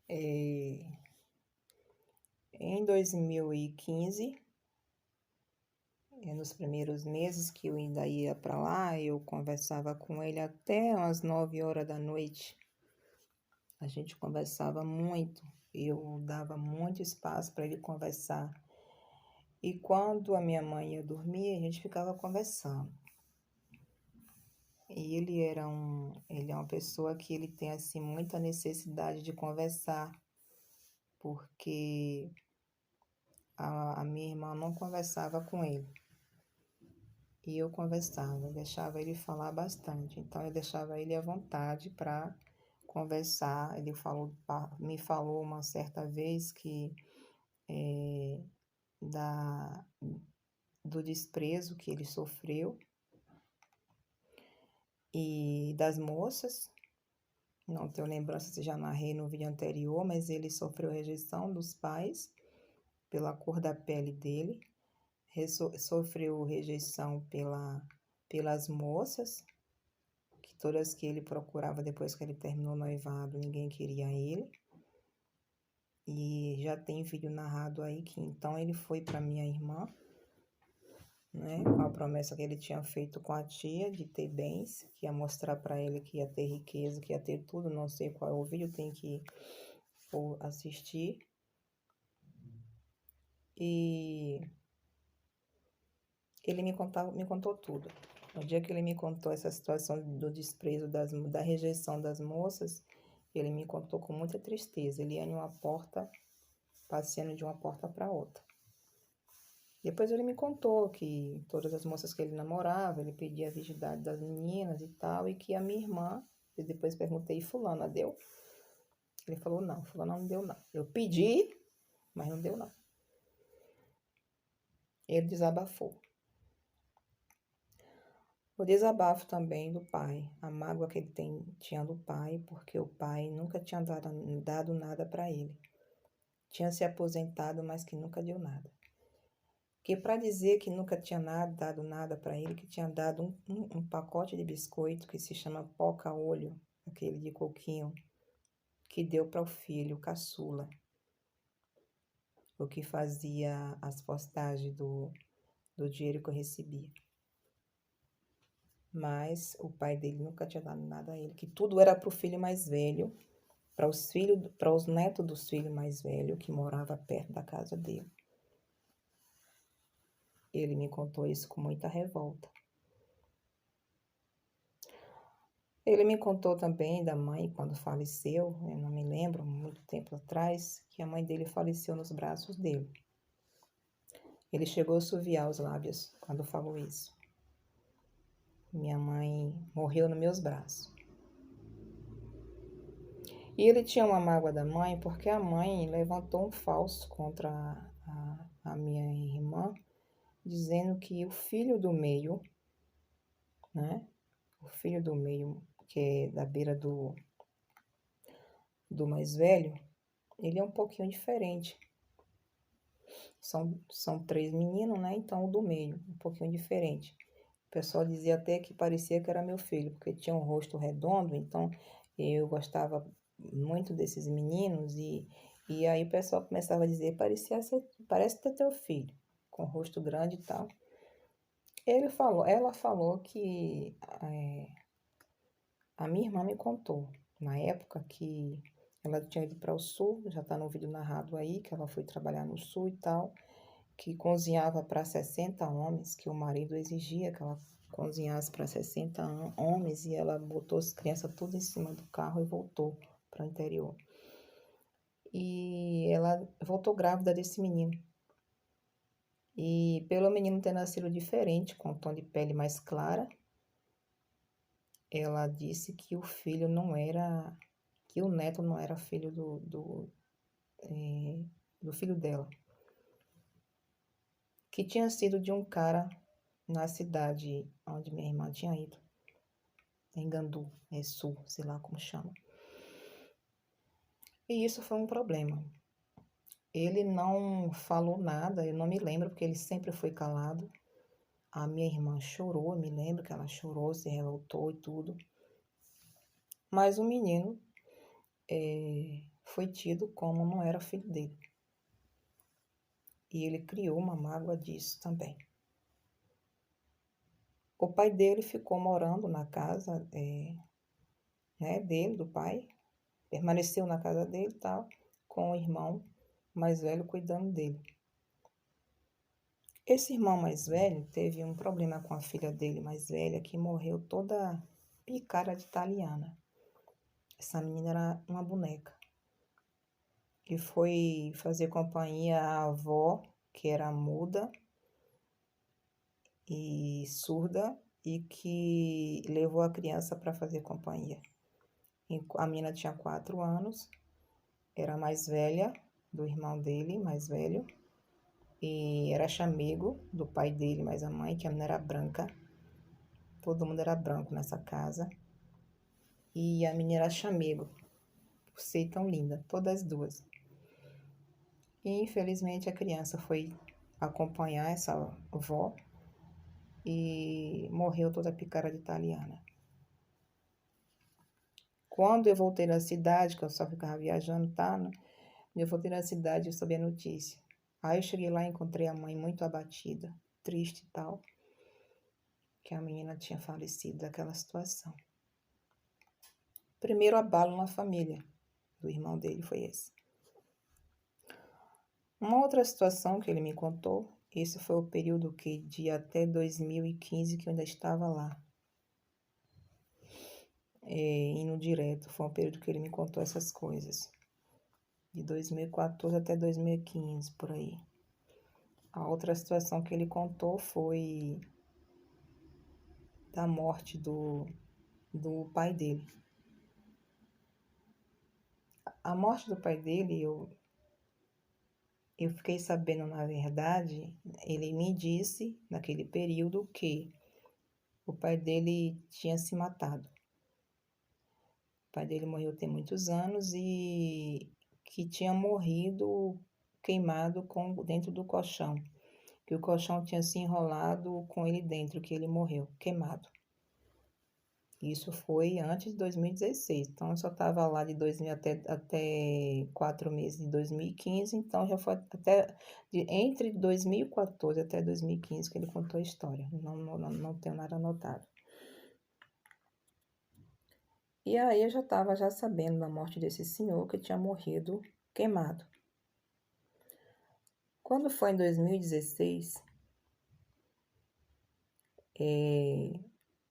Eh, em 2015, nos primeiros meses que eu ainda ia para lá, eu conversava com ele até umas 9 horas da noite. A gente conversava muito, eu dava muito espaço para ele conversar. E quando a minha mãe ia dormir, a gente ficava conversando. E ele é uma pessoa que ele tem assim muita necessidade de conversar, porque a minha irmã não conversava com ele. E eu conversava, deixava ele falar bastante. Então eu deixava ele à vontade para conversar. Ele me falou uma certa vez que da, do desprezo que ele sofreu e das moças. Não tenho lembrança se já narrei no vídeo anterior, mas ele sofreu rejeição dos pais pela cor da pele dele, sofreu rejeição pelas moças, que todas que ele procurava depois que ele terminou o noivado, ninguém queria ele. E já tem vídeo narrado aí que então ele foi para minha irmã, né, com a promessa que ele tinha feito com a tia de ter bens, que ia mostrar para ele que ia ter riqueza, que ia ter tudo. Não sei qual é o vídeo, tem que assistir. E ele me contou tudo. No dia que ele me contou essa situação do desprezo, da rejeição das moças, ele me contou com muita tristeza. Ele ia em uma porta, passeando de uma porta para outra. Depois ele me contou que todas as moças que ele namorava, ele pedia a virgindade das meninas e tal, e que a minha irmã, eu depois perguntei, fulana deu? Ele falou, não, fulana não deu não. Eu pedi, mas não deu não. Ele desabafou. O desabafo também do pai, a mágoa que ele tinha do pai, porque o pai nunca tinha dado nada para ele. Tinha se aposentado, mas que nunca deu nada. Porque para dizer que nunca tinha dado nada para ele, que tinha dado um pacote de biscoito que se chama Poca-Olho, aquele de coquinho, que deu para o filho, caçula, o que fazia as postagens do dinheiro que eu recebia. Mas o pai dele nunca tinha dado nada a ele, que tudo era para o filho mais velho, para os netos dos filhos mais velhos, que morava perto da casa dele. Ele me contou isso com muita revolta. Ele me contou também da mãe quando faleceu, eu não me lembro, muito tempo atrás, que a mãe dele faleceu nos braços dele. Ele chegou a assoviar os lábios quando falou isso. Minha mãe morreu nos meus braços. E ele tinha uma mágoa da mãe porque a mãe levantou um falso contra a minha irmã, dizendo que o filho do meio, né? O filho do meio, que é da beira do mais velho, ele é um pouquinho diferente. São três meninos, né? Então o do meio, um pouquinho diferente. O pessoal dizia até que parecia que era meu filho, porque tinha um rosto redondo, então eu gostava muito desses meninos e aí o pessoal começava a dizer, parece ter teu filho, com rosto grande e tal. Ela falou que a minha irmã me contou, na época que ela tinha ido para o sul, já está no vídeo narrado aí, que ela foi trabalhar no sul e tal, que cozinhava para 60 homens, que o marido exigia que ela cozinhasse para 60 homens, e ela botou as crianças tudo em cima do carro e voltou para o interior. E ela voltou grávida desse menino. E pelo menino ter nascido diferente, com um tom de pele mais clara, ela disse que o filho não era, que o neto não era filho do filho dela, que tinha sido de um cara na cidade onde minha irmã tinha ido, em Gandu, sul, sei lá como chama. E isso foi um problema. Ele não falou nada, eu não me lembro, porque ele sempre foi calado. A minha irmã chorou, eu me lembro que ela chorou, se revoltou e tudo. Mas o menino foi tido como não era filho dele. E ele criou uma mágoa disso também. O pai dele ficou morando na casa dele, do pai, permaneceu na casa dele e tal, com o irmão mais velho cuidando dele. Esse irmão mais velho teve um problema com a filha dele mais velha, que morreu toda picada de italiana. Essa menina era uma boneca. E foi fazer companhia à avó, que era muda e surda, e que levou a criança para fazer companhia. A menina tinha 4 anos, era mais velha do irmão dele, mais velho, e era chamego do pai dele, mas a mãe, que a menina era branca. Todo mundo era branco nessa casa. E a menina era chamego, por ser tão linda, todas as duas. E infelizmente a criança foi acompanhar essa avó e morreu toda picada de italiana. Quando eu voltei na cidade, que eu só ficava viajando, tá? Eu voltei na cidade e soube a notícia. Aí eu cheguei lá e encontrei a mãe muito abatida, triste e tal, que a menina tinha falecido daquela situação. Primeiro abalo na família do irmão dele foi esse. Uma outra situação que ele me contou, esse foi o período de até 2015 que eu ainda estava lá, indo direto, foi um período que ele me contou essas coisas, de 2014 até 2015, por aí. A outra situação que ele contou foi da morte do pai dele. A morte do pai dele, eu fiquei sabendo, na verdade, ele me disse, naquele período, que o pai dele tinha se matado. O pai dele morreu tem muitos anos e que tinha morrido queimado dentro do colchão. Que o colchão tinha se enrolado com ele dentro, que ele morreu queimado. Isso foi antes de 2016, então eu só estava lá de 2000 até 4 meses de 2015, então já foi entre 2014 até 2015 que ele contou a história, não tenho nada anotado. E aí eu já estava sabendo da morte desse senhor que tinha morrido queimado. Quando foi em 2016,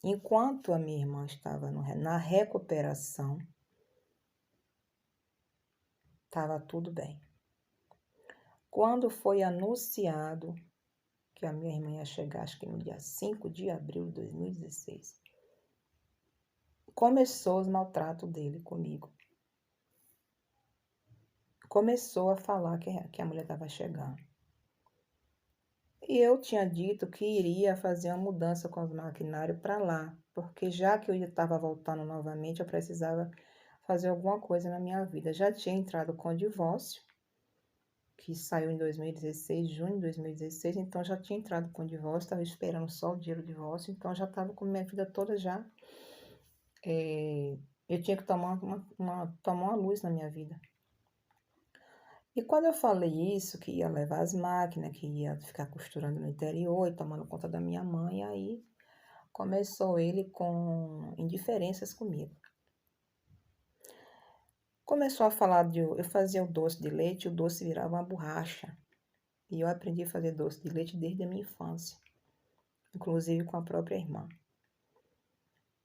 enquanto a minha irmã estava na recuperação, estava tudo bem. Quando foi anunciado que a minha irmã ia chegar, acho que no dia 5 de abril de 2016, começou os maltratos dele comigo. Começou a falar que a mulher estava chegando. E eu tinha dito que iria fazer uma mudança com os maquinários para lá, porque já que eu estava voltando novamente, eu precisava fazer alguma coisa na minha vida. Já tinha entrado com o divórcio, que saiu em 2016, junho de 2016, então já tinha entrado com o divórcio, estava esperando só o dinheiro do divórcio, então já estava com minha vida toda já. Eu tinha que tomar uma luz na minha vida. E quando eu falei isso, que ia levar as máquinas, que ia ficar costurando no interior e tomando conta da minha mãe, aí começou ele com indiferenças comigo. Começou a falar eu fazia o doce de leite, o doce virava uma borracha. E eu aprendi a fazer doce de leite desde a minha infância, inclusive com a própria irmã.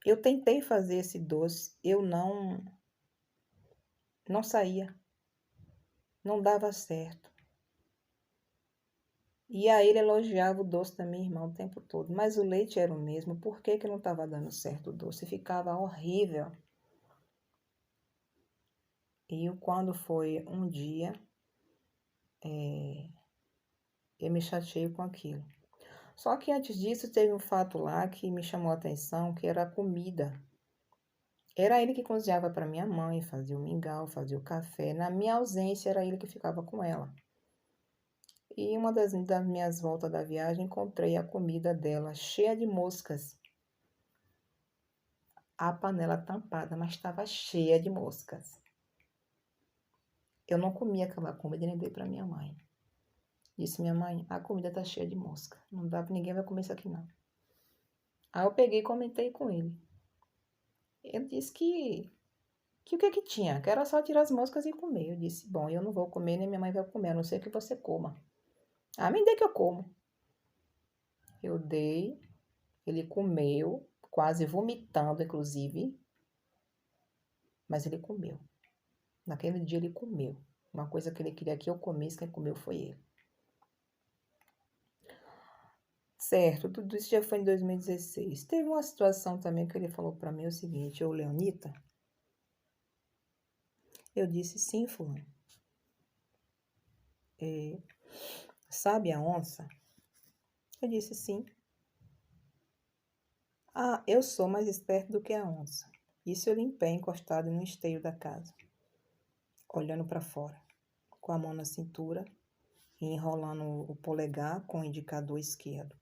Eu tentei fazer esse doce, eu não saía, não dava certo. E aí ele elogiava o doce da minha irmã o tempo todo, mas o leite era o mesmo, por que não estava dando certo o doce? Ficava horrível. E quando foi um dia, eu me chateei com aquilo. Só que antes disso teve um fato lá que me chamou a atenção, que era a comida. Era ele que cozinhava para minha mãe, fazia o mingau, fazia o café. Na minha ausência, era ele que ficava com ela. E uma das minhas voltas da viagem, encontrei a comida dela cheia de moscas. A panela tampada, mas estava cheia de moscas. Eu não comi aquela comida e nem dei pra minha mãe. Disse minha mãe, a comida tá cheia de mosca. Não dá, ninguém vai comer isso aqui não. Aí eu peguei e comentei com ele. Ele disse que o que que tinha? Que era só tirar as moscas e comer. Eu disse, bom, eu não vou comer, nem minha mãe vai comer, a não ser que você coma. Ah, me dê que eu como. Eu dei, ele comeu, quase vomitando, inclusive, mas ele comeu. Naquele dia ele comeu. Uma coisa que ele queria que eu comesse, quem comeu foi ele. Certo, tudo isso já foi em 2016. Teve uma situação também que ele falou pra mim o seguinte, ô Leonita, eu disse sim, fulano. Sabe a onça? Eu disse sim. Ah, eu sou mais esperto do que a onça. Isso eu em pé, encostado no esteio da casa, olhando para fora, com a mão na cintura e enrolando o polegar com o indicador esquerdo.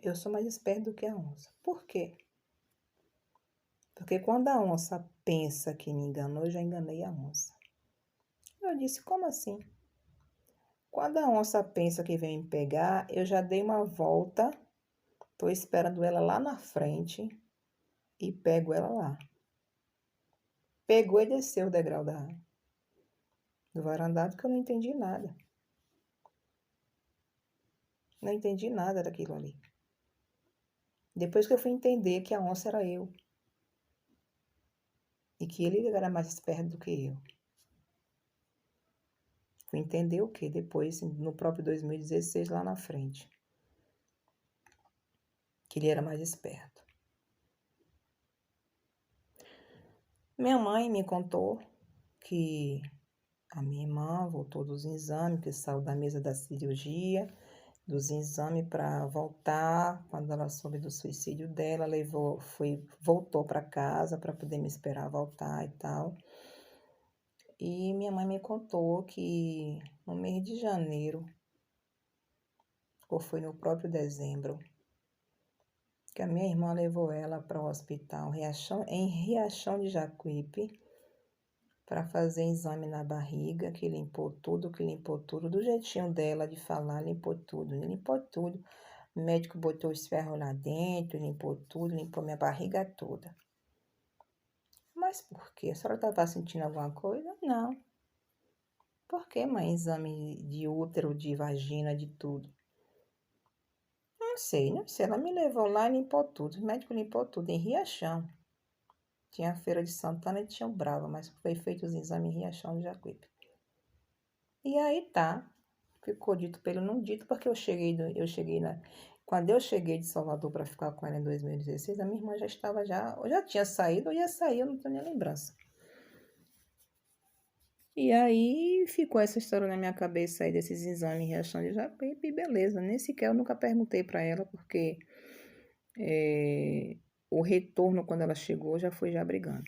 Eu sou mais esperto do que a onça. Por quê? Porque quando a onça pensa que me enganou, eu já enganei a onça. Eu disse, como assim? Quando a onça pensa que vem me pegar, eu já dei uma volta, tô esperando ela lá na frente e pego ela lá. Pegou e desceu o degrau do varandá porque eu não entendi nada. Não entendi nada daquilo ali. Depois que eu fui entender que a onça era eu. E que ele era mais esperto do que eu. Fui entender o que depois, no próprio 2016, lá na frente. Que ele era mais esperto. Minha mãe me contou que a minha irmã voltou dos exames, que saiu da mesa da cirurgia, dos exames para voltar. Quando ela soube do suicídio dela, voltou para casa para poder me esperar voltar e tal. E minha mãe me contou que no mês de janeiro, ou foi no próprio dezembro, que a minha irmã levou ela para o hospital em Riachão de Jacuípe para fazer exame na barriga, que limpou tudo, do jeitinho dela de falar, limpou tudo. O médico botou os ferros lá dentro, limpou tudo, limpou minha barriga toda. Mas por quê? A senhora estava sentindo alguma coisa? Não. Por que, mãe? Exame de útero, de vagina, de tudo. Não sei. Ela me levou lá e limpou tudo. O médico limpou tudo em Riachão. Tinha a Feira de Santana e tinha o Brava, mas foi feito os exames em Riachão de Jacuípe. E aí tá. Ficou dito pelo não dito, porque quando eu cheguei de Salvador para ficar com ela em 2016, a minha irmã já tinha saído, ou ia sair, eu não tenho nem lembrança. E aí ficou essa história na minha cabeça aí desses exames em Riachão de Jacuípe, e beleza, nem sequer eu nunca perguntei para ela, porque o retorno quando ela chegou já foi já brigando.